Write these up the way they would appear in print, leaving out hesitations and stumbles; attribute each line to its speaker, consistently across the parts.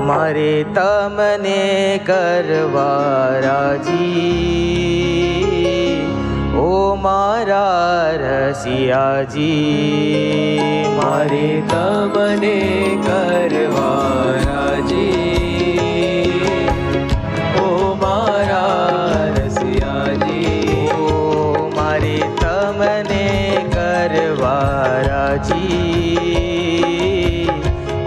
Speaker 1: મારે તમને કરવા રાજી, ઓ મારા રસિયાજી.
Speaker 2: મારે તમને કરવા રાજી, ઓ મારા રસિયાજી.
Speaker 1: મારે તમને કરવા રાજી,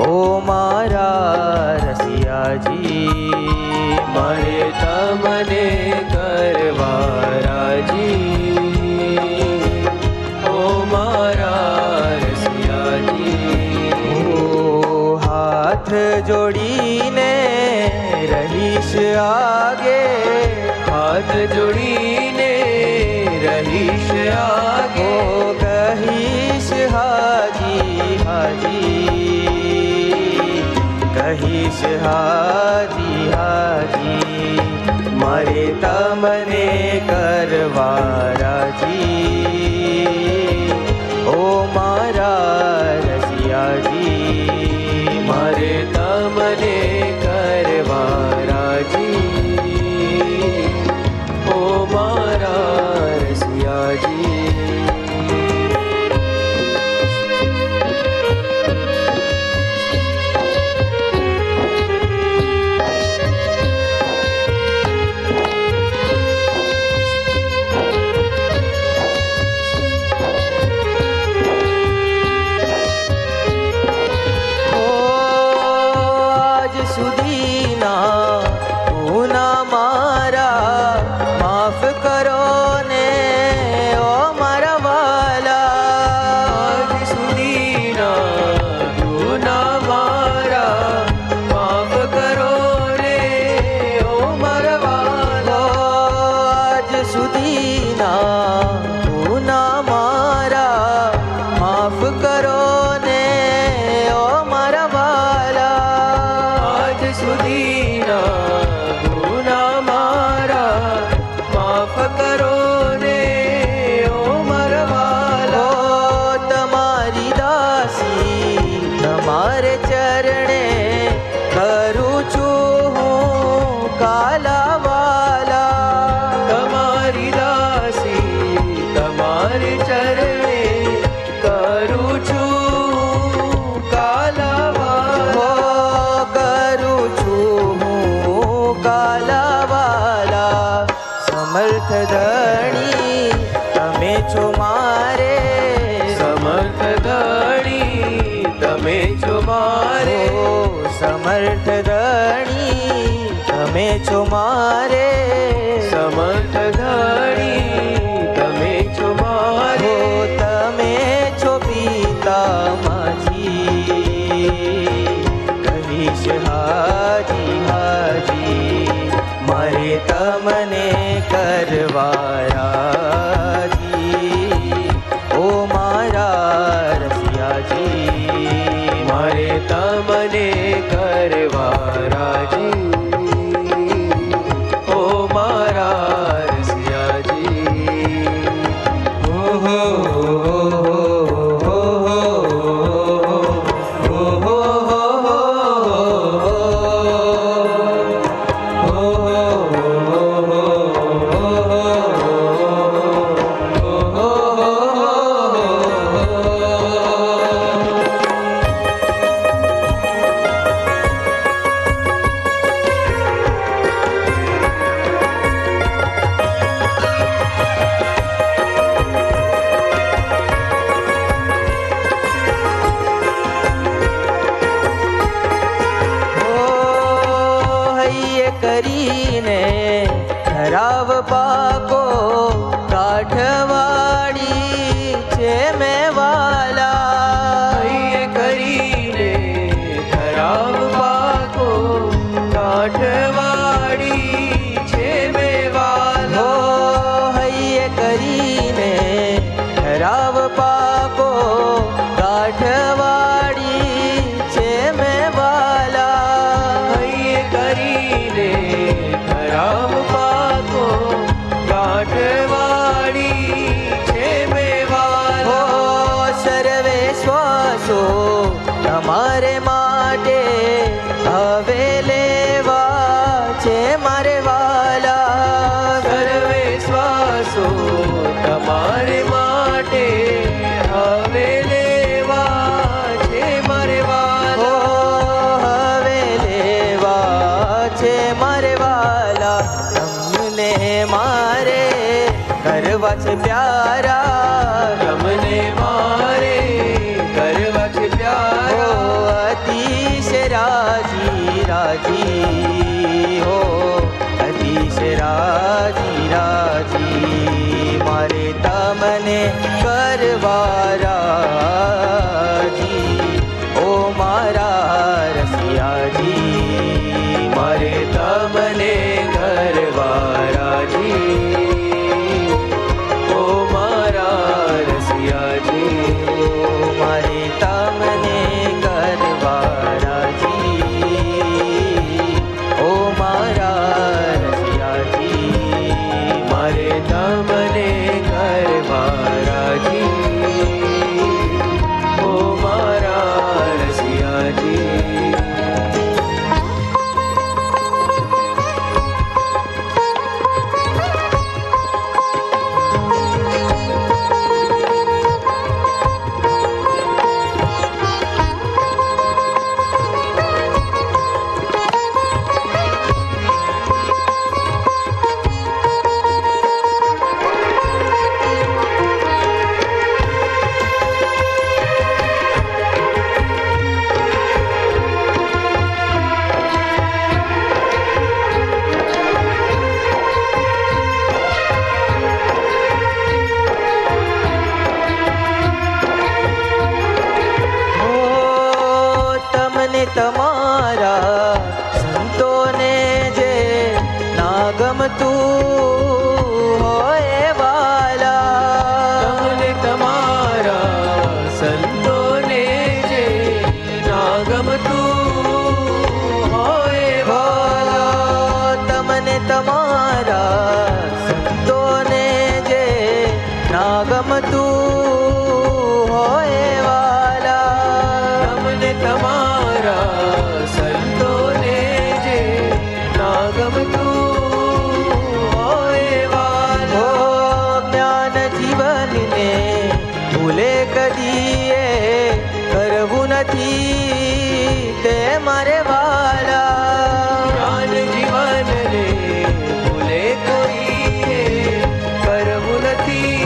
Speaker 1: ઓ મારા રસિયાજી.
Speaker 2: મારે તમને કરવા રાજી, ઓ મારા રસિયાજી.
Speaker 1: હાથ જોડીને રહીશ આગે,
Speaker 2: હાથ જોડીને રહીશ આગે.
Speaker 1: કહીશ હાજી હાજી, કહીશ હાજી હાજી. મારે તમને કરવા રાજી, ઓ મારા રસિયાજી.
Speaker 2: મારે તમને કરવા રાજી, ઓ મારા રસિયાજી.
Speaker 1: સમર્થ ધણી તમે છો મારે,
Speaker 2: સમર્થ ધણી તમે છો મારે.
Speaker 1: સમર્થ ધણી તમે છો મારે,
Speaker 2: સમર્થ ધણી તમે છો મારે.
Speaker 1: તમે છો પિતા માજી, કહીશ હાજી હાજી. મારે તમને કરવા રાજી, ઓ મારા રસિયાજી.
Speaker 2: મારે તમને કરવા રાજી, ઓ મારા રસિયાજી. હો હો
Speaker 1: કરીને ધરાવ પાકો કાઠવાડી છે મેં વાલા.
Speaker 2: કરીને ધરાવ પાકો કાઠવાડી છે મેવાલો.
Speaker 1: હૈયે કરીને ધરાવ પાકો કાઠવાડી છે મેં વાલા.
Speaker 2: કરીને ધરાવ પાકો
Speaker 1: પ્યારા
Speaker 2: તમને મારે કરવા છે
Speaker 1: ઓ
Speaker 2: પ્યારા
Speaker 1: અતિશ રાજી રાજી હો અતિશ રાજી રાજી મારે તમને કરવા રાજી ઓ મારા રસિયાજી
Speaker 2: મારે તમને કરવા રાજી ઓ મારા રસિયાજી
Speaker 1: મારે તમને કરવા રાજી ઓ મારા રસિયાજી
Speaker 2: મારે તમને કરવા રાજી ઓ મારા રસિયાજી
Speaker 1: તમારા સંતોને જે ના ગમતું હોય વાલા
Speaker 2: તમને તમારા સંતોને જે ના ગમતું હોય વાલા
Speaker 1: તમને તમારા સંતોને જે ના ગમતું હોય વાલા
Speaker 2: તમને તમારા સંતોને જે ના ગમતું હોય વાલા
Speaker 1: ઓ જ્ઞાન જીવનને ભૂલે કદીએ કરવું નથી તે મારે વાલા
Speaker 2: જ્ઞાન જીવનને ભૂલે કોઈએ કરવું નથી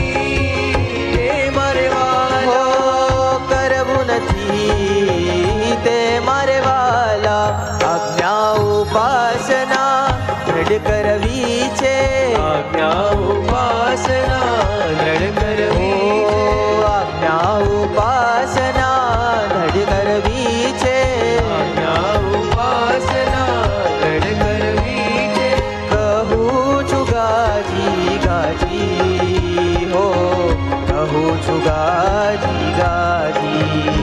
Speaker 2: તે મારે વાલા
Speaker 1: કરવું નથી તે મારે વાલા આજ્ઞા ઉપાસના દ્રઢ કરવી છે
Speaker 2: આજ્ઞા ઉપાસના દ્રઢ કરવી
Speaker 1: આજ્ઞા ઉપાસના દ્રઢ કરવી છે
Speaker 2: આજ્ઞા ઉપાસના દ્રઢ કરવી છે
Speaker 1: કહું છું ગાજી ગાજી હો કહું છું ગાજી ગાજી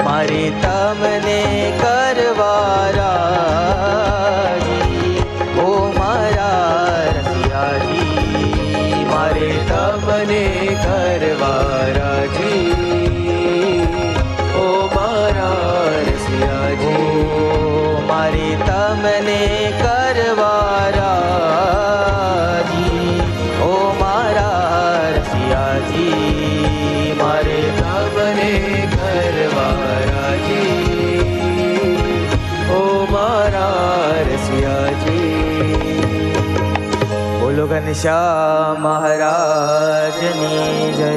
Speaker 1: મારે તમને કરવા રાજી ઓ મારા રસિયાજી મારે
Speaker 2: તમને કરવા રાજી ઓ મારા રસિયાજી
Speaker 1: મારે તમને કરવા રાજી ઓ મારા રસિયાજી મારે
Speaker 2: તમને કરવા રાજી ઓ મારા રસિયાજી
Speaker 1: બોલો ઘનશ્યામ મહારાજની જય